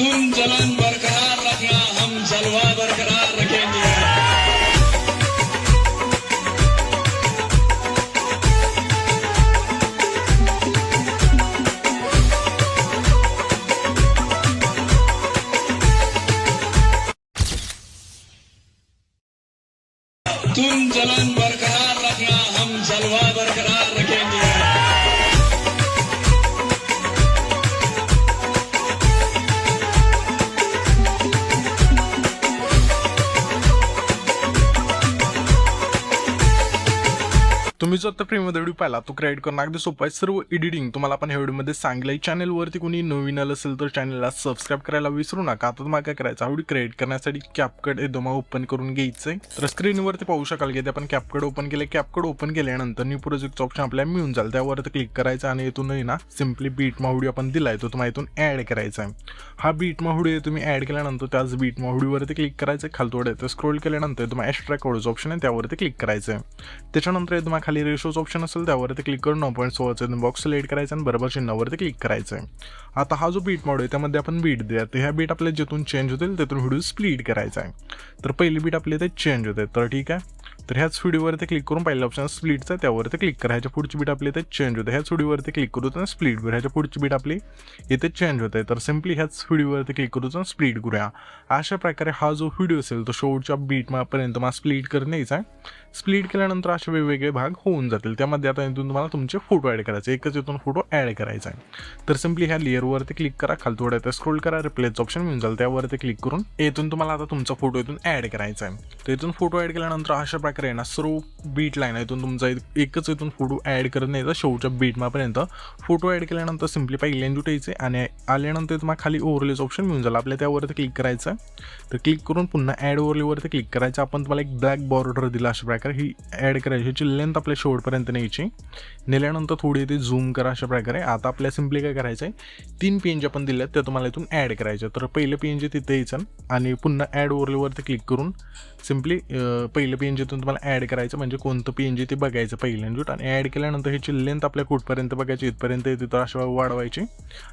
तुम जलन बरकरार रखना, हम जलवा बरकरार रखेंगे। तुम जलन बरकरार रखना, हम जलवा बरकरार रखेंगे। तुम्ही जो आता फ्रीमध्ये व्हिडिओ पाहिला तो क्रिएट करणं अगदी सोपं आहे। सर्व एडिटिंग तुम्हाला आपण ह्या व्हिडिओमध्ये सांगितलं आहे। चॅनलवरती कोणी नवीन आलं असेल तर चॅनलला सबस्क्राईब करायला विसरू नका। आता तुम्हाला काय करायचं, व्हिडिओ क्रिएट करण्यासाठी कॅपकट एकदम ओपन करून घ्यायचं आहे। तर स्क्रीनवरती पाहू शकाल की आपण कॅपकट ओपन केलं। कॅपकट ओपन केल्यानंतर न्यू प्रोजेक्टचं ऑप्शन आपल्याला मिळून जाईल, त्यावरती क्लिक करायचं आणि इथूनही ना सिम्पली बीटमा व्हिडिओ आपण दिलाय तो तुम्हाला इथून ॲड करायचा आहे। हा बीटमा व्हिडिओ तुम्ही ॲड केल्यानंतर त्याच बीटमा व्हिडिओवरती क्लिक करायचं। खाली थोडं तर स्क्रोल केल्यानंतर तुम्हाला एक्स्ट्रा कोडचं ऑप्शन आहे त्यावरती क्लिक करायचं आहे। त्याच्यानंतर तुम्हाला खाली रेशोचं ऑप्शन असेल त्यावरती क्लिक करून 9.16 बॉक्स सिलेक्ट करायचा आणि बरोबर चिन्हावरती क्लिक करायचं आहे। आता हा जो बीट मोड आहे त्यामध्ये आपण बीट द्या, तर ह्या बीट आपल्या जिथून चेंज होतील तिथून व्हिडिओ स्प्लिट करायचा आहे। तर पहिली बीट आपली इथे चेंज होते, तर ठीक आहे। तर ह्याच व्हिडिओवरती क्लिक करून पहिला ऑप्शन स्प्लिटचा त्यावरती क्लिक करा। ह्याच्या पुढची बीट आपली इथे चेंज होते, ह्याच व्हिडिओवरती क्लिक करू तर स्प्लिट करूया। ह्याच्या पुढची बीट आपली इथे चेंज होते, तर सिम्पली ह्याच व्हिडिओवरती क्लिक करू तर स्प्लिट करूया। अशा प्रकारे हा जो व्हिडिओ असेल तो शेवटच्या बीटपर्यंत मला स्प्लिट करण्याचा आहे। स्प्लिट केल्यानंतर असे वेगवेगळे भाग होऊन जातील। त्यामध्ये आता इथून तुम्हाला तुमचे फोटो ॲड करायचे, एकच इथून फोटो ॲड करायचा आहे। तर सिम्पली ह्या लेअरवरती क्लिक करा, खाली थोडं ते स्क्रोल करा, रिप्लेसचं ऑप्शन मिळून जाईल, त्यावरती क्लिक करून इथून तुम्हाला आता तुमचा फोटो इथून ॲड करायचा आहे। तर इथून फोटो ॲड केल्यानंतर अशा प्रकारे ना सर्व बीट लाईन आहे इथून तुमचा एकच इथून फोटो ॲड करण्याचा शेवटच्या बीटमापर्यंत फोटो ॲड केल्यानंतर सिम्पली पहिले जुटायचे आणि आल्यानंतर तुम्हाला खाली ओव्हरलेचं ऑप्शन मिळून जाईल, आपल्या त्यावरती क्लिक करायचं। तर क्लिक करून पुन्हा ॲड ओव्हरलेवरती क्लिक करायचं। आपण तुम्हाला एक ब्लॅक बॉर्डर दिला अशा प्रकारे ही ॲड करायची, ह्याची लेंथ आपल्या शेवटपर्यंत न्यायची, नेल्यानंतर थोडी ते झूम करा अशा प्रकारे। आता आपल्या सिम्पली काय करायचं आहे, 3 पेज आपण दिले ते तुम्हाला इथून ॲड करायचे। तर पहिलं पेज तिथे यायचं आणि पुन्हा ॲड ओव्हरलेवरती क्लिक करून सिम्पली पहिलं पेज इथून तुम्हाला ॲड करायचं, म्हणजे कोणतं पेज ते बघायचं पहिल्यांदा आणि ॲड केल्यानंतर ह्याची लेंथ आपल्या कुठपर्यंत बघायची, इथपर्यंत येते तर अशा वाढवायची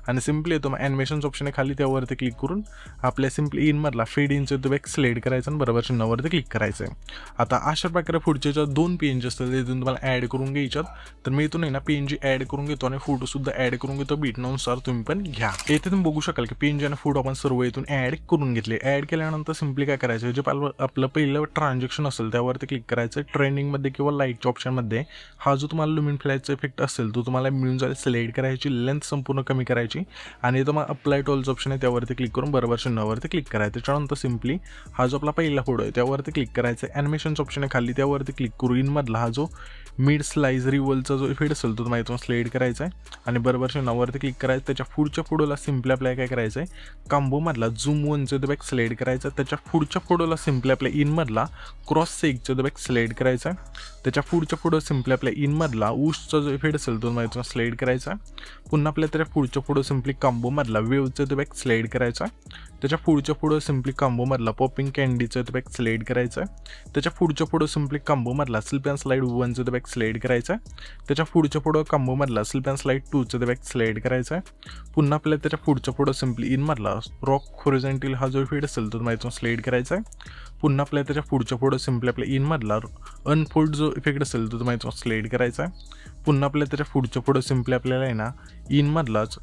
आणि सिम्पली तुम्हाला ॲनिमेशन्स ऑप्शन आहे खाली त्यावरती क्लिक करून आपल्या सिम्पली इनमधला फेड इनचं तुम्ही एक स्लाइड करायचं आणि बरोबर चिन्हावरती क्लिक करायचं आहे। आता अशा प्रकारे पुढचे ज्या 2 पेज असतात तिथून तुम्हाला ॲड करून घ्यायच्यात। तर मी इथून आहे ना पेज ॲड करून घेतो आणि फोटोसुद्धा ॲड करून घेतो, बीटनुसार तुम्ही पण घ्या। इथे तुम्ही बघू शकाल की पेज आणि फोटो आपण सर्व इथून ॲड करून घेतले। ॲड केल्यानंतर सिम्पली काय करायचं, जे आपलं पहिलं ट्रान्झॅक्शन असेल त्यावरती क्लिक करायचं, ट्रेंडिंगमध्ये किंवा लाईटच्या ऑप्शनमध्ये हा जो तुम्हाला लुमिन फ्लॅशचा इफेक्ट असेल तो तुम्हाला मिळून जाईल, सिलेक्ट करायची, लेंथ संपूर्ण कमी करायची आणि तुम्हाला अप्लाय टॉलचं ऑप्शन आहे त्यावरती क्लिक करून बरोबर चिन्हावरती क्लिक करायचं। त्याच्यानंतर सिम्पली हा जो आपला पहिला फोटो आहे त्यावरती क्लिक करायचं, ॲनिमेशनचं ऑप्शन आहे खाली त्यावरती क्लिक करू, इनमधला हा जो मिड स्लाइज रिवलचा जो इफेक्ट असेल तो तुम्हाला इथून स्लाइड करायचा आहे आणि बरोबर चिन्हावरती क्लिक करायचं। त्याच्या पुढच्या फोटोला सिम्पली आपल्याला काय करायचं आहे, कांबोमधला झूम 1चं तो बॅक स्लाइड करायचं। त्याच्या पुढच्या फोटोला सिम्पली आपल्या इनमधला क्रॉस सेगचं तो बॅक स्लाइड करायचा। त्याच्या पुढच्या फोटो सिम्पली आपल्या इनमधला ऊसचा जो इफेक्ट असेल तो इथून स्लाइड करायचा। पुन्हा आपल्या त्याच्या पुढच्या फोटो सिम्पली कांबोमधला वेवचं तो बॅक स्लाइड करायचा। त्याच्या पुढच्या फोटो सिम्पली कांबोमधला पॉपिंग कॅन्डीचं तो बॅक स्लाइड करायचा। त्याच्या पुढच्या फोटो सिम्पली कांबोमधला स्लिप अँड स्लाइड 1चं तो बॅक स्लाइड करायचा। त्याच्या पुढच्या फोटो कांबोमधला स्लिप अँड स्लाइड 2चं तो बॅक स्लाइड करायचा। पुन्हा आपल्या त्याच्या पुढच्या फोटो सिम्पली इनमधला रॉक होरिझॉन्टल हा जो इफेक्ट असेल तो इथून स्लाइड करायचा आहे। पुन्हा आपल्या त्याच्या पुढच्या फोटो सिम्पली आपल्या इनमधला अनफोल्ड जो इफेक्ट असेल तो इथून स्लाइड करायचा आहे। पुन्हा आपल्या त्याच्या पुढच्या फोटो सिम्पली आपल्याला आहे ना इनमधलाच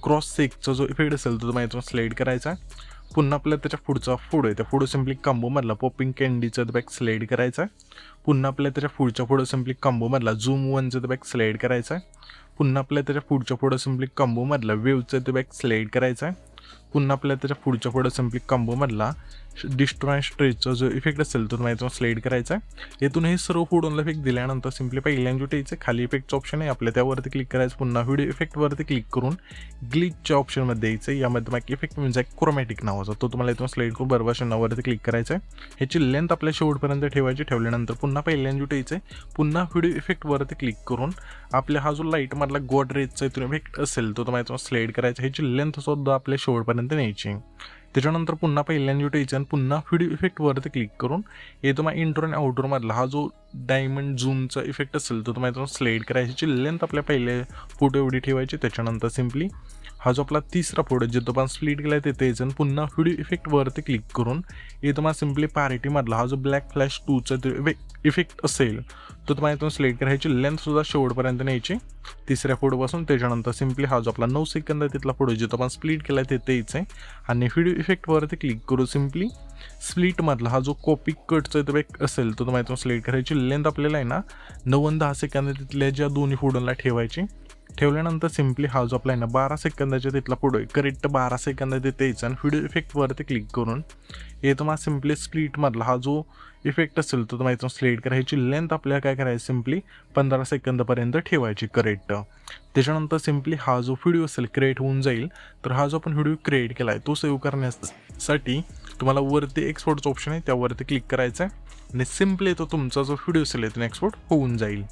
क्रॉस सेकचा जो इफेक्ट असेल तो इथून स्लाइड करायचा आहे। पुन्हा आपल्या त्याच्या पुढचा फोटो आहे त्या फोटो सिम्पली कांबोमधला पॉपिंग कॅन्डीचं बॅक स्लाइड करायचा आहे। पुन्हा आपल्या त्याच्या पुढच्या फोटो सिम्पली कांबोमधला झूम 1चं बॅक स्लाइड करायचा आहे। पुन्हा आपल्या त्याच्या पुढच्या फोटो सिम्पली कांबोमधला वेवचं बॅक स्लाइड करायचा आहे। पुन्हा आपल्या त्याच्या पुढच्या फोटो सिम्पली कांबोमधला डिस्ट्रॉय स्ट्रेचचा जो इफेक्ट असेल तो तुम्हाला इथून स्लाइड करायचा आहे। इथून हे सर्व फोटोला इफेक्ट दिल्यानंतर सिम्पली पहिल्यांदा जुटायचं, खाली इफेक्टचं ऑप्शन आहे आपल्या त्यावरती क्लिक करायचं। पुन्हा व्हिडिओ इफेक्टवरती क्लिक करून ग्लिचच्या ऑप्शनमध्ये यायचं, यामध्ये मग इफेक्ट म्हणजे क्रोमॅटिक नावाचा तो तुम्हाला इथून स्लाइड करून बरोबर चिन्हावरती क्लिक करायचं आहे। ह्याची लेंथ आपल्या शेवटपर्यंत ठेवायची, ठेवल्यानंतर पुन्हा पहिल्यांदा जुटायचं, पुन्हा व्हिडिओ इफेक्टवरती क्लिक करून आपल्या हा जो लाईटमधला गॉड रेजचा इथून इफेक्ट असेल तो तुम्हाला इथून स्लाइड करायचा। ह्याची लेंथ सुद्धा आपल्या शेवटपर्यंत न्यायची। त्याच्यानंतर पुन्हा पहिल्यांदा यायचं आणि पुन्हा व्हिडिओ इफेक्टवरती क्लिक करून हे तुम्हाला इंट्रो आणि आउटरोमधला हा जो डायमंड झूमचा इफेक्ट असेल तो तुम्हाला स्लाईड करायची लेंथ आपल्या पहिले फोटो एवढी ठेवायची. त्याच्यानंतर सिम्पली हा जो आपला तिसरा फोटो जिथं पण स्प्लिट केला आहे तिथे यायचं आणि पुन्हा व्हिडिओ इफेक्टवरती क्लिक करून हे तुम्हाला सिम्पली पार्टीमधला हा जो ब्लॅक फ्लॅश 2चा इफेक्ट असेल तो तुम्हाला इथून सिलेक्ट करायची. लेंथसुद्धा शेवटपर्यंत न्यायची तिसऱ्या फोटोपासून. त्याच्यानंतर सिम्पली हा जो आपला 9 सेकंद आहे तिथला फोटो जिथं आपण स्प्लिट केला आहे तिथे यायचं आहे आणि व्हिडिओ इफेक्टवरती क्लिक करू सिम्पली स्प्लिटमधला हा जो कॉपी कटचा इफेक्ट असेल तो तुम्हाला इथून सिलेक्ट करायची. लेंथ आपल्याला आहे ना 9 आणि 10 सेकंद तिथल्या ज्या दोन्ही फोटोला ठेवायची. ठेवल्यानंतर सिम्पली हा जो आपला आहे ना 12 सेकंदाच्या तिथला फोटो आहे करेक्ट 12 सेकंद तिथे यायचं आणि व्हिडिओ इफेक्टवरती क्लिक करून हे तुम्हाला सिम्पली स्प्लिटमधला हा जो इफेक्ट असेल तो तुम्हाला इथून सिलेक्ट करायची. लेंथ आपल्याला काय करायची सिम्पली 15 सेकंदपर्यंत ठेवायची करेक्ट. त्याच्यानंतर सिम्पली हा जो व्हिडिओ असेल क्रिएट होऊन जाईल. तर हा जो आपण व्हिडिओ क्रिएट केला आहे तो सेव्ह करण्यासाठी तुम्हाला वरती एक्सपोर्टचं ऑप्शन आहे त्यावरती क्लिक करायचं आहे आणि सिम्पली तो तुमचा जो व्हिडिओ असेल तो एक्सपोर्ट होऊन जाईल.